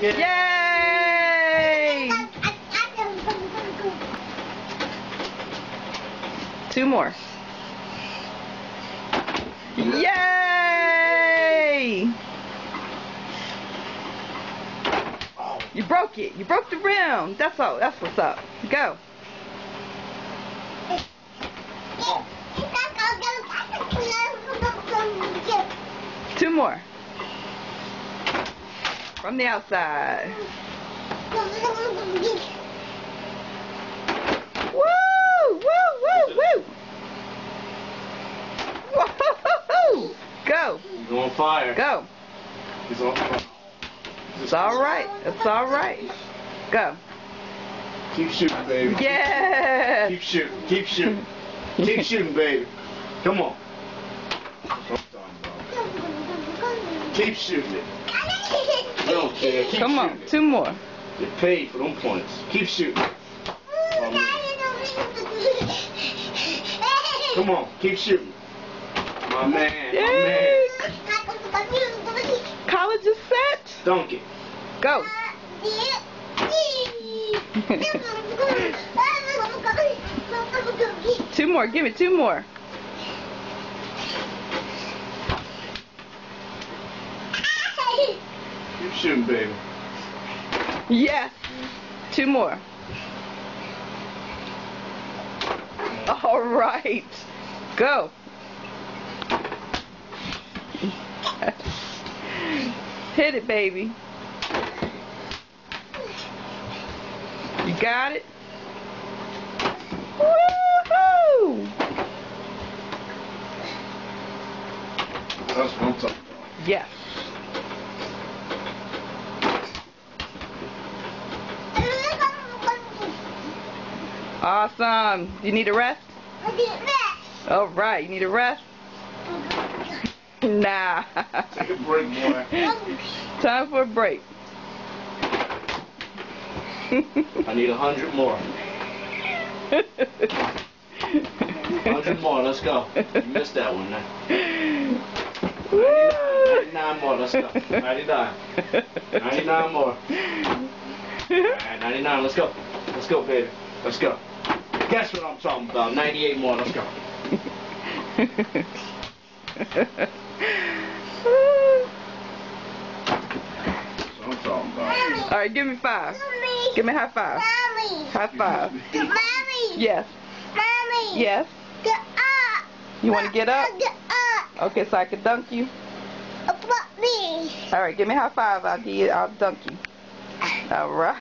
Yay! 2 more. Yay! You broke it. You broke the rim. That's all. That's what's up. Go. Two more. From the outside. Woo! Woo! Woo! Woo! Woo! Go. He's on fire. Go. He's on fire. It's all right. It's all right. Go. Keep shooting, baby. Yeah. Keep shooting. Keep shooting. Keep shooting, baby. Come on. That's what I'm talking about. Keep shooting it. I don't care. Keep Come on. shooting 2 more. Get paid for them points. Keep shooting. Come on. Keep shooting. My man. My Yay. man. College is set. Dunk it. Go. 2 more. Give me 2 more. Keep shooting, baby. Yes. 2 more. All right. Go. Hit it, baby. You got it? Woohoo! That's what I'm talking about. Yes. Awesome. You need a rest? All right. You need a rest? Nah. Take a break, boy. Time for a break. I need 100 more. 100 more, let's go. You missed that one, man. 99 more, let's go. 99. 99 more. Alright, 99, let's go. Let's go, baby. Let's go. Guess what I'm talking about. 98 more, let's go. That's what I'm talking about. All right, give me 5. Give me a high five. Mommy. High five. Mommy. Yes. Mommy. Yes. Get up. You want to get up? Get up. Okay, so I can dunk you. Me. All right, give me a high five. I'll dunk you. All right.